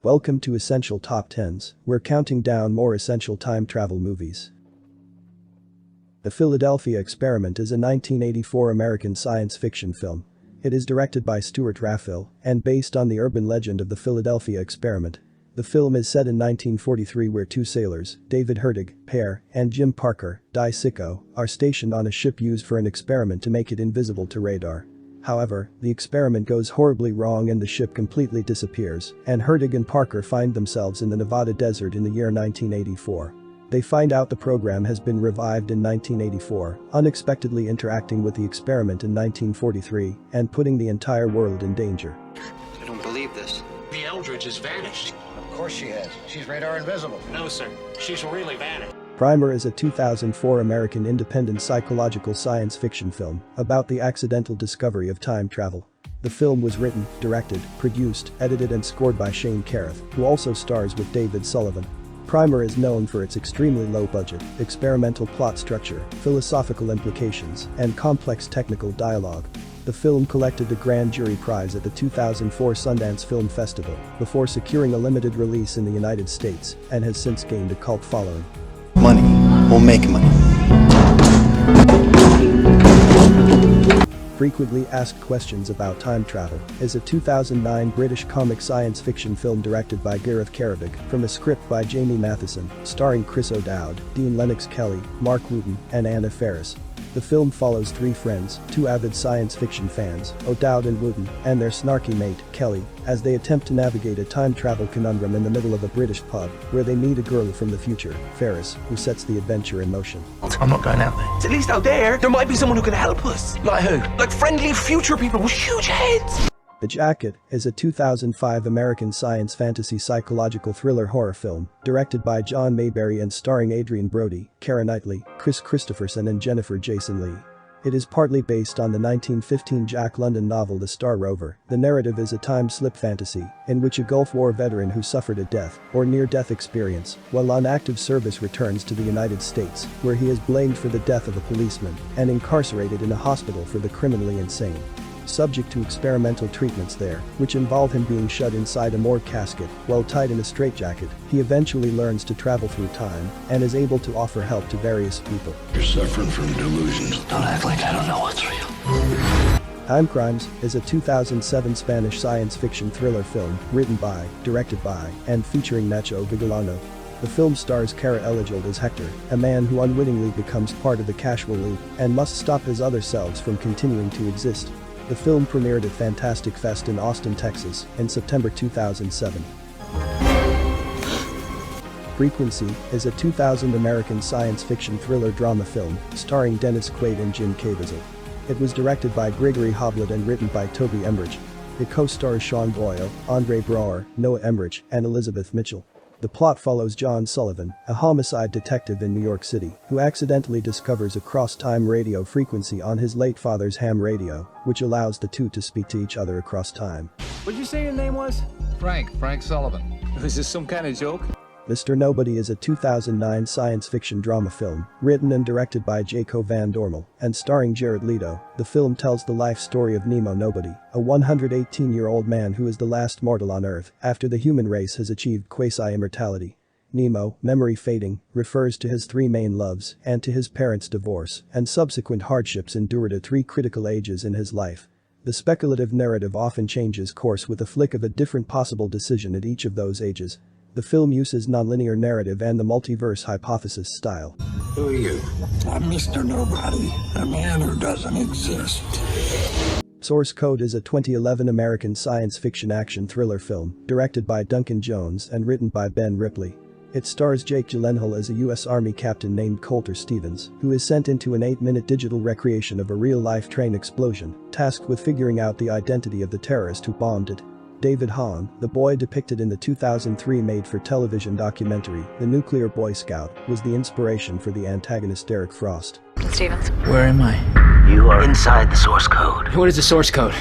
Welcome to Essential Top 10s, we're counting down more essential time travel movies. The Philadelphia Experiment is a 1984 American science fiction film. It is directed by Stuart Raphael and based on the urban legend of the Philadelphia Experiment. The film is set in 1943 where two sailors, David Hertig, Pear, and Jim Parker, Die Sicko, are stationed on a ship used for an experiment to make it invisible to radar. However, the experiment goes horribly wrong and the ship completely disappears, and Hertig and Parker find themselves in the Nevada desert in the year 1984. They find out the program has been revived in 1984, unexpectedly interacting with the experiment in 1943 and putting the entire world in danger. I don't believe this. The Eldridge has vanished. Of course she has. She's radar invisible. No, sir. She's really vanished. Primer is a 2004 American independent psychological science fiction film about the accidental discovery of time travel. The film was written, directed, produced, edited and scored by Shane Carruth, who also stars with David Sullivan. Primer is known for its extremely low-budget, experimental plot structure, philosophical implications, and complex technical dialogue. The film collected the Grand Jury Prize at the 2004 Sundance Film Festival before securing a limited release in the United States and has since gained a cult following. Money will make money. Frequently Asked Questions About Time Travel is a 2009 British comic science fiction film directed by Gareth Carrick from a script by Jamie Matheson, starring Chris O'Dowd, Dean Lennox-Kelly, Mark Wooten, and Anna Faris. The film follows three friends, two avid science fiction fans, O'Dowd and Wooten, and their snarky mate, Kelly, as they attempt to navigate a time travel conundrum in the middle of a British pub, where they meet a girl from the future, Faris, who sets the adventure in motion. I'm not going out there. At least out there might be someone who can help us. Like who? Like friendly future people with huge heads. The Jacket is a 2005 American science fantasy psychological thriller horror film, directed by John Mayberry and starring Adrian Brody, Keira Knightley, Chris Christopherson and Jennifer Jason Leigh. It is partly based on the 1915 Jack London novel The Star Rover. The narrative is a time-slip fantasy, in which a Gulf War veteran who suffered a death or near-death experience while on active service returns to the United States, where he is blamed for the death of a policeman and incarcerated in a hospital for the criminally insane. Subject to experimental treatments there, which involve him being shut inside a morgue casket while tied in a straitjacket, he eventually learns to travel through time and is able to offer help to various people. You're suffering from delusions. Don't act like I don't know what's real. Time Crimes is a 2007 Spanish science fiction thriller film written by, directed by, and featuring Nacho Vigalondo. The film stars Cara Delevingne as Hector, a man who unwittingly becomes part of the Casual League and must stop his other selves from continuing to exist. The film premiered at Fantastic Fest in Austin, Texas, in September 2007. Frequency is a 2000 American science fiction thriller drama film starring Dennis Quaid and Jim Caviezel. It was directed by Gregory Hoblet and written by Toby Emmerich. It co-stars Sean Boyle, Andre Braugher, Noah Emmerich, and Elizabeth Mitchell. The plot follows John Sullivan, a homicide detective in New York City, who accidentally discovers a cross-time radio frequency on his late father's ham radio, which allows the two to speak to each other across time. What'd you say your name was? Frank Sullivan. Is this some kind of joke? Mr. Nobody is a 2009 science fiction drama film, written and directed by Jaco Van Dormel, and starring Jared Leto. The film tells the life story of Nemo Nobody, a 118-year-old man who is the last mortal on Earth after the human race has achieved quasi-immortality. Nemo, memory fading, refers to his three main loves and to his parents' divorce and subsequent hardships endured at three critical ages in his life. The speculative narrative often changes course with a flick of a different possible decision at each of those ages. The film uses nonlinear narrative and the multiverse hypothesis style. Who are you? I'm Mr. Nobody, a man who doesn't exist. Source Code is a 2011 American science fiction action thriller film, directed by Duncan Jones and written by Ben Ripley. It stars Jake Gyllenhaal as a U.S. Army captain named Coulter Stevens, who is sent into an 8-minute digital recreation of a real-life train explosion, tasked with figuring out the identity of the terrorist who bombed it. David Hahn, the boy depicted in the 2003 made-for-television documentary, The Nuclear Boy Scout, was the inspiration for the antagonist Derek Frost. Stevens. Where am I? You are inside the source code. What is the source code?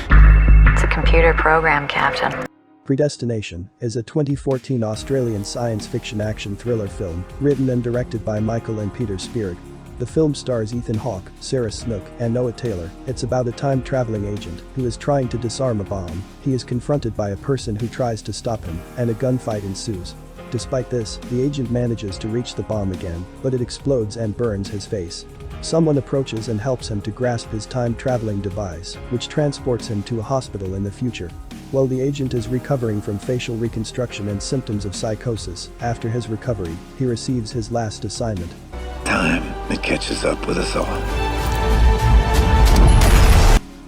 It's a computer program, Captain. Predestination is a 2014 Australian science fiction action thriller film written and directed by Michael and Peter Spierig. The film stars Ethan Hawke, Sarah Snook, and Noah Taylor. It's about a time-traveling agent who is trying to disarm a bomb. He is confronted by a person who tries to stop him, and a gunfight ensues. Despite this, the agent manages to reach the bomb again, but it explodes and burns his face. Someone approaches and helps him to grasp his time-traveling device, which transports him to a hospital in the future. While the agent is recovering from facial reconstruction and symptoms of psychosis, after his recovery, he receives his last assignment. Time, it catches up with us all.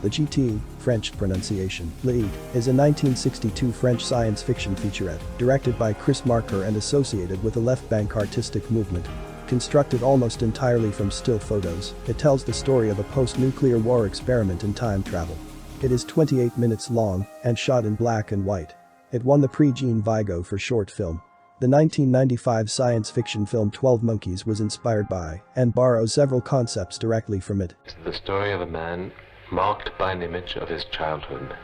The GT, French pronunciation, Lead, is a 1962 French science fiction featurette, directed by Chris Marker and associated with the left bank artistic movement. Constructed almost entirely from still photos, it tells the story of a post-nuclear war experiment in time travel. It is 28 minutes long and shot in black and white. It won the Prix Jean Vigo for short film. The 1995 science fiction film 12 Monkeys was inspired by and borrows several concepts directly from it. It's the story of a man marked by an image of his childhood,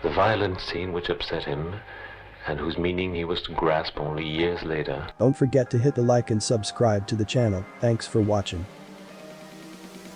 the violent scene which upset him and whose meaning he was to grasp only years later. Don't forget to hit the like and subscribe to the channel. Thanks for watching.